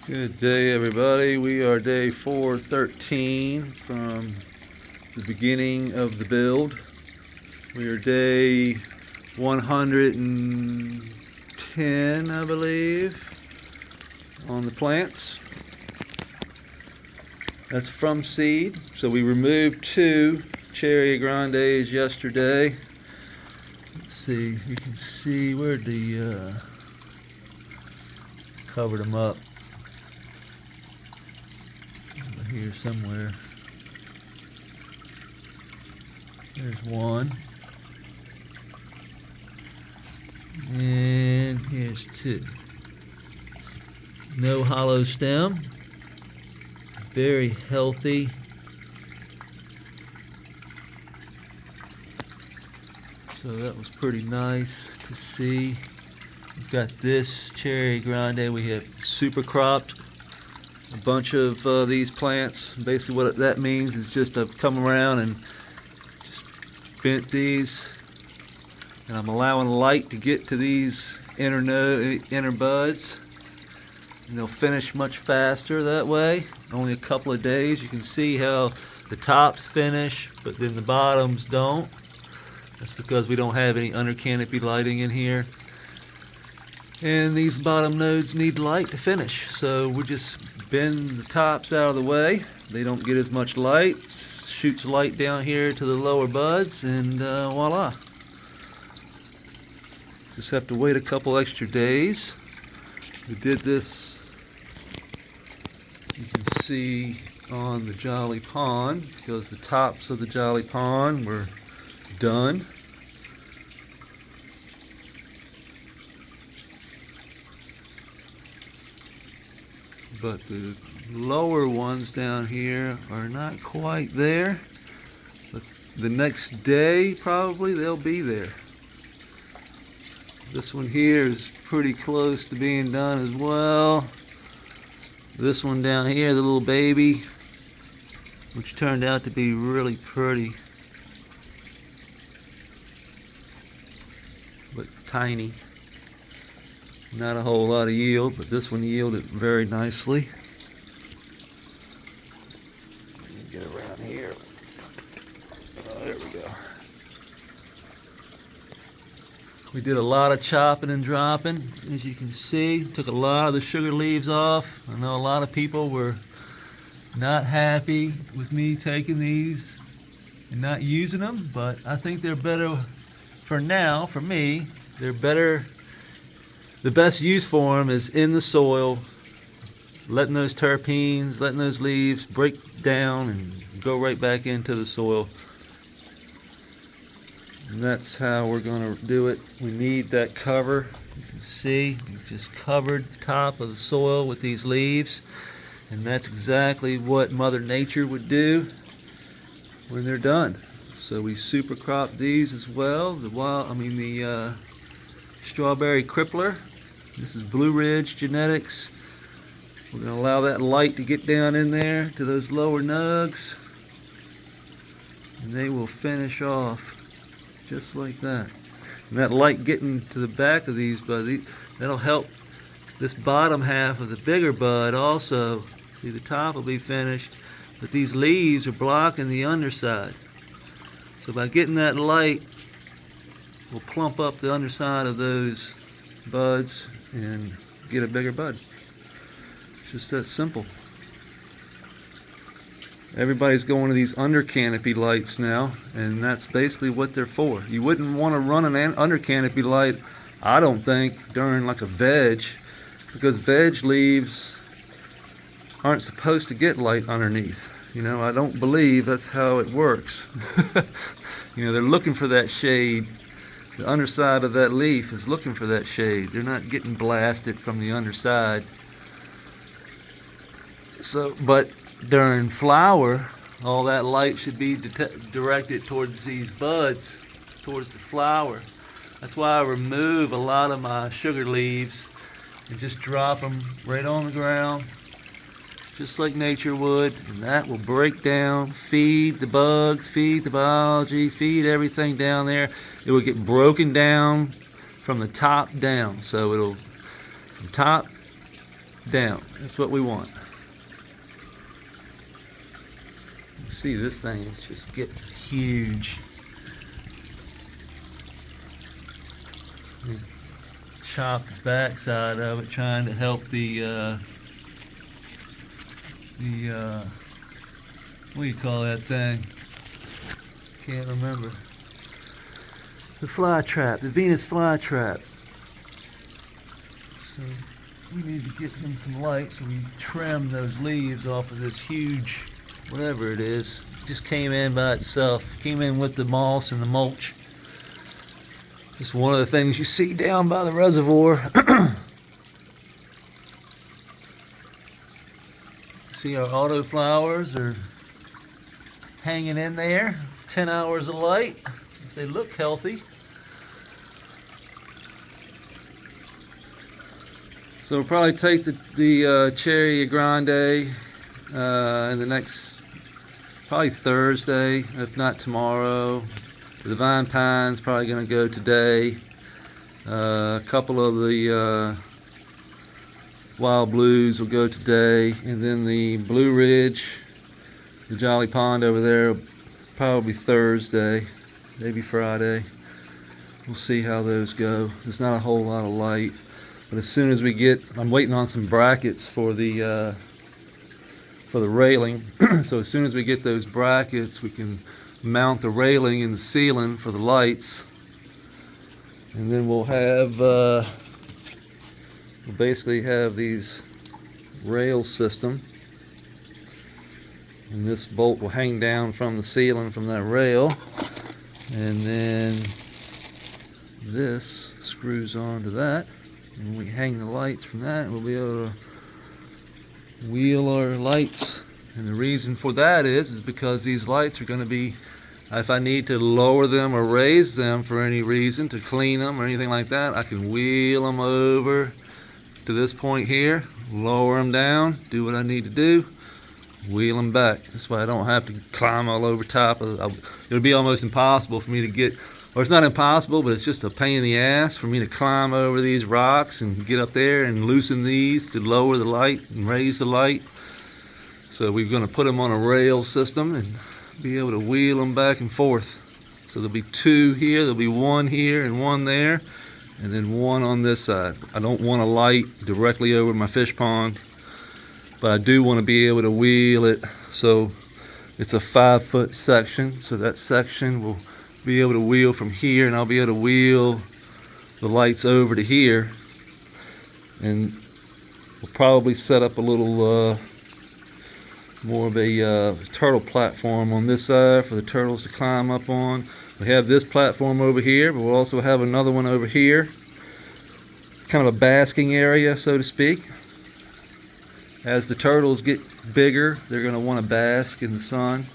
Good day, everybody. We are day 413 from the beginning of the build. We are day 110, I believe, on the plants. That's from seed. So we removed 2 Cherry Grandes yesterday. Let's see, you can see where the covered them up. Here somewhere. There's one. And here's 2. No hollow stem. Very healthy. So that was pretty nice to see. We've got this Cherry Grande. We have super cropped a bunch of these plants. Basically what that means is just I've come around and just bent these, and I'm allowing light to get to these inner buds, and they'll finish much faster that way. Only a couple of days. You can see how the tops finish but then the bottoms don't. That's because we don't have any under canopy lighting in here, and these bottom nodes need light to finish, so we just bend the tops out of the way. They don't get as much light. Shoots light down here to the lower buds, and voila. Just have to wait a couple extra days. We did this, you can see, on the Jolly Pond, because the tops of the Jolly Pond were done. But the lower ones down here are not quite there. But the next day, probably, they'll be there. This one here is pretty close to being done as well. This one down here, the little baby, which turned out to be really pretty, but tiny. Not a whole lot of yield, but this one yielded very nicely. Let me get around here. Oh, there we go. We did a lot of chopping and dropping, as you can see. Took a lot of the sugar leaves off. I know a lot of people were not happy with me taking these and not using them, but I think they're better for now. For me, they're better. The best use for them is in the soil, letting those terpenes, letting those leaves break down and go right back into the soil. And that's how we're going to do it. We need that cover. You can see we just covered the top of the soil with these leaves, and that's exactly what Mother Nature would do when they're done. So we super crop these as well. The strawberry crippler. This is Blue Ridge Genetics. We're going to allow that light to get down in there to those lower nugs, and they will finish off just like that. And that light getting to the back of these buds, that'll help this bottom half of the bigger bud also. See, the top will be finished, but these leaves are blocking the underside. So by getting that light, we'll plump up the underside of those buds and get a bigger bud. It's just that simple. Everybody's going to these under canopy lights now, and that's basically what they're for. You wouldn't want to run an under canopy light, I don't think, during like a veg, because veg leaves aren't supposed to get light underneath. You know, I don't believe that's how it works. You know, they're looking for that shade. The underside of that leaf is looking for that shade. They're not getting blasted from the underside. So, but during flower, all that light should be directed towards these buds, towards the flower. That's why I remove a lot of my sugar leaves and just drop them right on the ground, just like nature would, and that will break down, feed the bugs, feed the biology, feed everything down there. It will get broken down from the top down, so it'll from top down. That's what we want. See, this thing is just getting huge. We chop the backside of it, trying to help the what do you call that thing? Can't remember. The fly trap, the Venus fly trap. So we need to get them some light, so we trim those leaves off of this huge, whatever it is. It just came in by itself. Came in with the moss and the mulch. Just one of the things you see down by the reservoir. See, our autoflowers are hanging in there. 10 hours of light. They look healthy. So we'll probably take the Cherry Grande in the next, probably Thursday, if not tomorrow. The Divine Pine's probably going to go today. A couple of the Wild Blues will go today, and then the Blue Ridge, the Jolly Pond over there, will probably Thursday, maybe Friday. We'll see how those go. There's not a whole lot of light. But as soon as we get, I'm waiting on some brackets for the railing. So as soon as we get those brackets, we can mount the railing in the ceiling for the lights, and then we'll have we'll basically have these rail system, and this bolt will hang down from the ceiling from that rail, and then this screws onto that. And we hang the lights from that, we'll be able to wheel our lights. And the reason for that is because these lights are going to be, if I need to lower them or raise them for any reason, to clean them or anything like that, I can wheel them over to this point here, lower them down, do what I need to do, wheel them back. That's why I don't have to climb all over top of it. It'll be almost impossible for me to get, or it's not impossible, but it's just a pain in the ass for me to climb over these rocks and get up there and loosen these to lower the light and raise the light. So we're going to put them on a rail system and be able to wheel them back and forth. So there'll be two here, there'll be one here and one there, and then one on this side. I don't want a light directly over my fish pond, but I do want to be able to wheel it. So it's a 5-foot section, so that section will be able to wheel from here, and I'll be able to wheel the lights over to here, and we'll probably set up a little more of a turtle platform on this side for the turtles to climb up on. We have this platform over here, but we'll also have another one over here, kind of a basking area, so to speak. As the turtles get bigger, they're going to want to bask in the sun.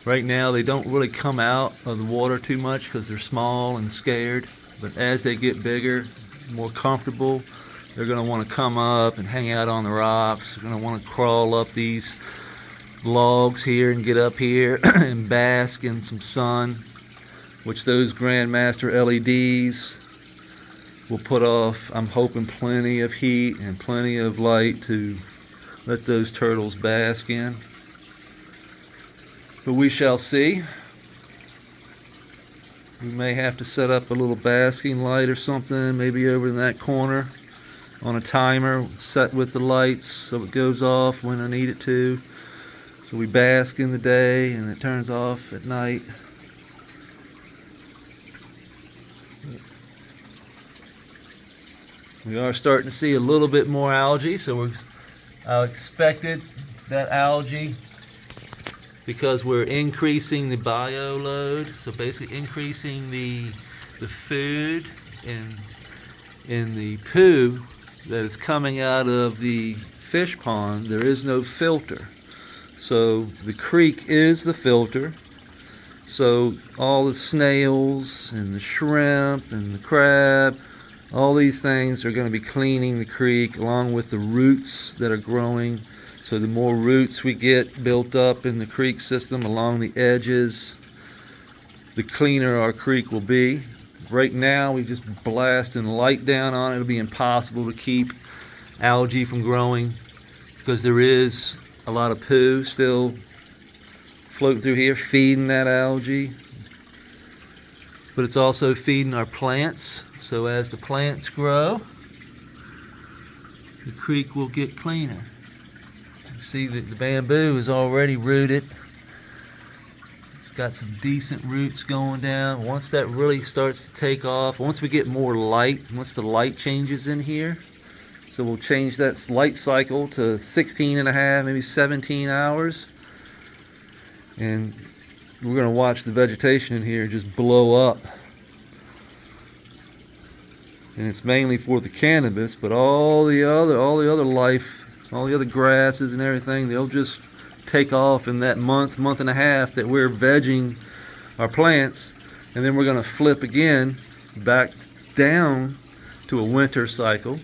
Right now they don't really come out of the water too much because they're small and scared, but as they get bigger, more comfortable, they're going to want to come up and hang out on the rocks. They're going to want to crawl up these logs here and get up here and bask in some sun, which those Grandmaster LEDs will put off, I'm hoping, plenty of heat and plenty of light to let those turtles bask in. But we shall see. We may have to set up a little basking light or something, maybe over in that corner on a timer set with the lights so it goes off when I need it to. So we bask in the day and it turns off at night. We are starting to see a little bit more algae, so I expected that algae, because we're increasing the bio load, so basically increasing the food in the poo that is coming out of the fish pond. There is no filter, so the creek is the filter. So all the snails and the shrimp and the crab, all these things are going to be cleaning the creek along with the roots that are growing. So the more roots we get built up in the creek system along the edges, the cleaner our creek will be. Right now we just blasting light down on it. It'll be impossible to keep algae from growing, because there is a lot of poo still floating through here feeding that algae. But it's also feeding our plants. So as the plants grow, the creek will get cleaner. You see that the bamboo is already rooted. It's got some decent roots going down. Once that really starts to take off, once we get more light, once the light changes in here, so we'll change that light cycle to 16 and a half, maybe 17 hours. And we're going to watch the vegetation in here just blow up. And it's mainly for the cannabis, but all the other life, all the other grasses and everything, they'll just take off in that month and a half that we're vegging our plants. And then we're going to flip again back down to a winter cycle.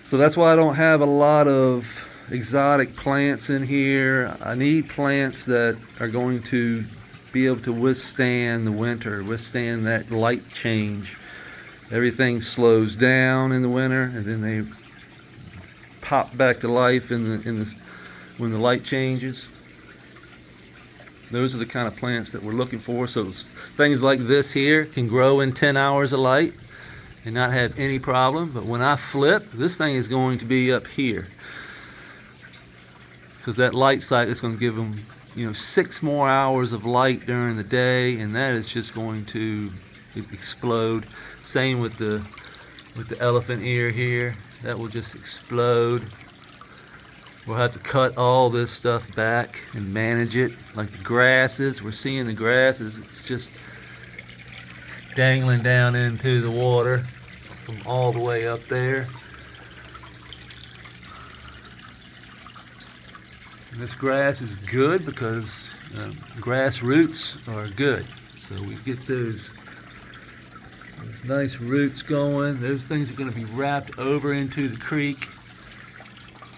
So that's why I don't have a lot of exotic plants in here. I need plants that are going to be able to withstand the winter, withstand that light change. Everything slows down in the winter, and then they pop back to life when the light changes. Those are the kind of plants that we're looking for. So things like this here can grow in 10 hours of light and not have any problem. But when I flip, this thing is going to be up here, because that light cycle is going to give them, 6 more hours of light during the day, and that is just going to explode. Same with the elephant ear here. That will just explode. We'll have to cut all this stuff back and manage it. Like the grasses, we're seeing the grasses, it's just dangling down into the water from all the way up there. And this grass is good because grass roots are good. So we get those nice roots going. Those things are going to be wrapped over into the creek,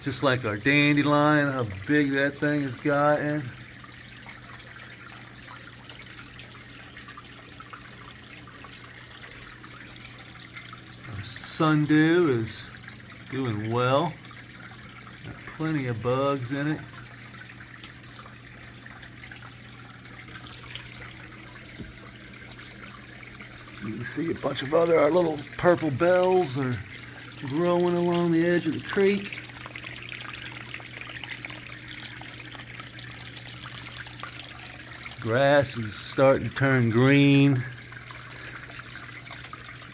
just like our dandelion, how big that thing has gotten. Our sundew is doing well. Got plenty of bugs in it. You can see a bunch of our little purple bells are growing along the edge of the creek. Grass is starting to turn green.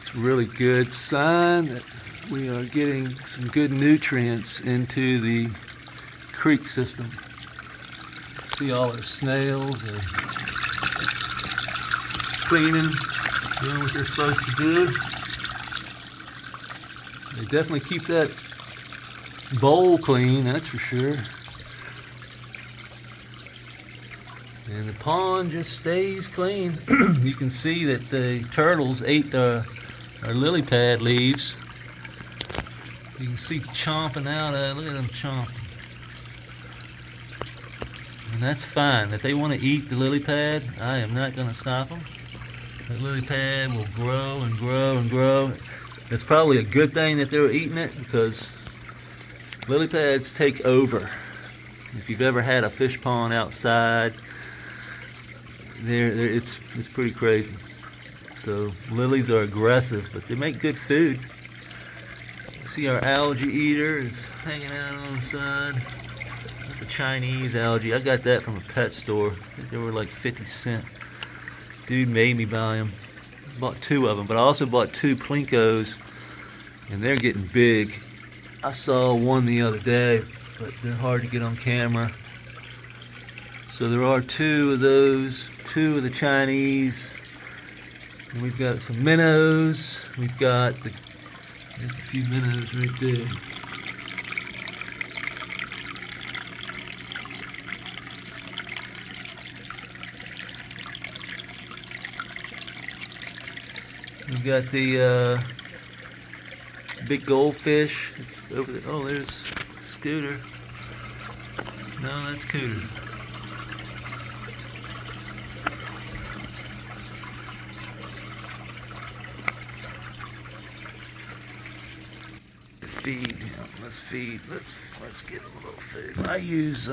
It's a really good sign that we are getting some good nutrients into the creek system. See all our snails are cleaning, doing what they're supposed to do. They definitely keep that bowl clean, that's for sure. And the pond just stays clean. You can see that the turtles ate our lily pad leaves. You can see chomping out at it. Look at them chomping. And that's fine. If they want to eat the lily pad, I am not going to stop them. The lily pad will grow and grow and grow. It's probably a good thing that they're eating it, because lily pads take over. If you've ever had a fish pond outside, it's pretty crazy. So lilies are aggressive, but they make good food. See, our algae eater is hanging out on the side. That's a Chinese algae. I got that from a pet store. I think they were like 50 cents. Dude made me buy them. Bought 2 of them, but I also bought 2 Plinkos, and they're getting big. I saw one the other day, but they're hard to get on camera. So there are 2 of those, 2 of the Chinese, and we've got some minnows. We've got there's a few minnows right there. We've got the big goldfish. It's over there. Oh, there's Scooter. No, that's Cooter. feed. Let's feed. Let's get a little food. I use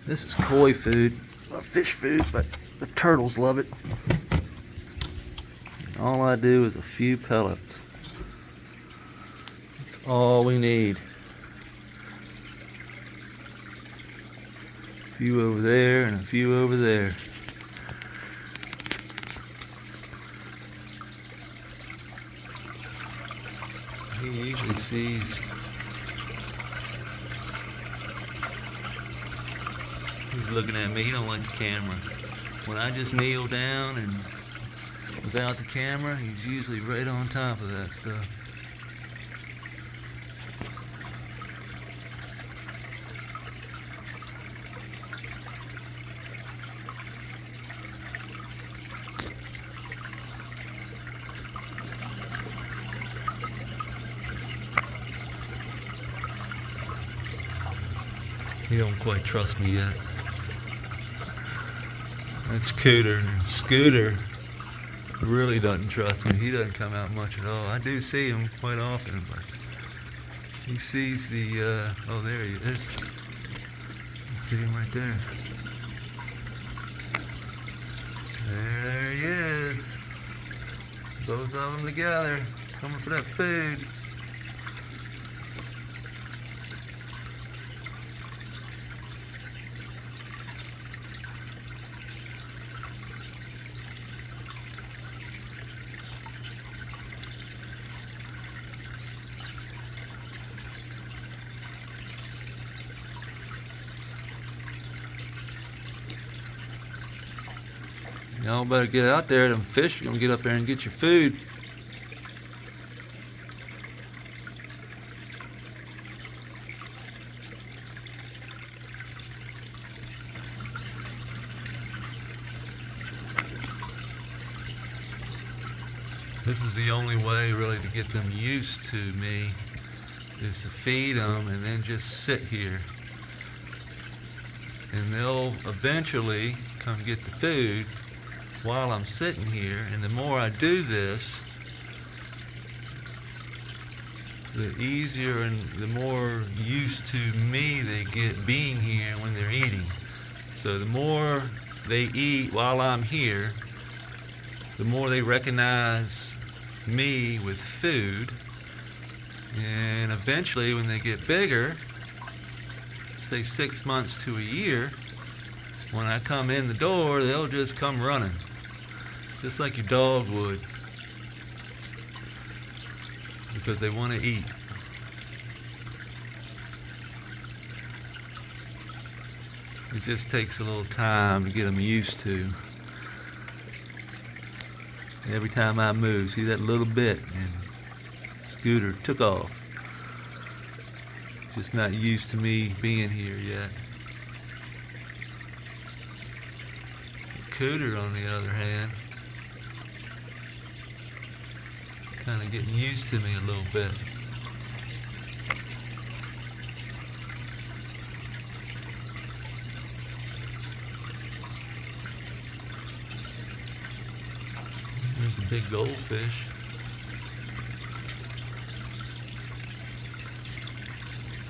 this is koi food, or fish food, but the turtles love it. All I do is a few pellets. That's all we need. A few over there and a few over there. He usually sees. He's looking at me. He don't like the camera. When I just kneel down and without the camera, he's usually right on top of that stuff. He don't quite trust me yet. That's Cooter, and Scooter really doesn't trust me. He doesn't come out much at all. I do see him quite often, but he sees the, oh, there he is. I see him right there. There he is. Both of them together, coming for that food. Y'all better get out there. Them fish are gonna get up there and get your food. This is the only way really to get them used to me, is to feed them and then just sit here. And they'll eventually come get the food while I'm sitting here, and the more I do this, the easier and the more used to me they get being here when they're eating. So the more they eat while I'm here, the more they recognize me with food, and eventually when they get bigger, say 6 months to a year, when I come in the door, they'll just come running. Just like your dog would, because they want to eat. It just takes a little time to get them used to. Every time I move, see that little bit, and Scooter took off. Just not used to me being here yet. Cooter, on the other hand, kind of getting used to me a little bit. There's a big goldfish.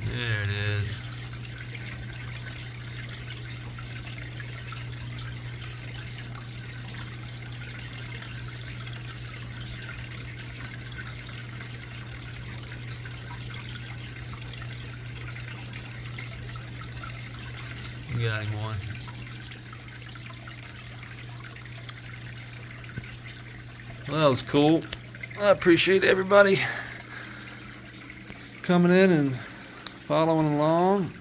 There it is. Got him one. Well, that was cool. I appreciate everybody coming in and following along.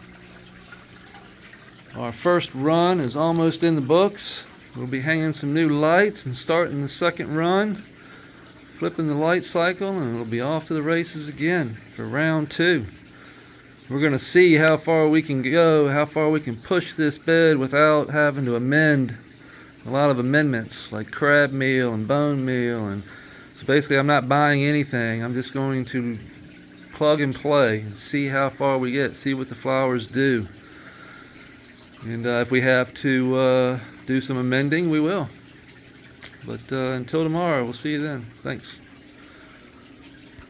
Our first run is almost in the books. We'll be hanging some new lights and starting the second run, flipping the light cycle, and we'll be off to the races again for round 2. We're going to see how far we can go, how far we can push this bed without having to amend a lot of amendments like crab meal and bone meal. And so basically I'm not buying anything. I'm just going to plug and play and see how far we get, see what the flowers do. And if we have to do some amending, we will. But until tomorrow, we'll see you then. Thanks.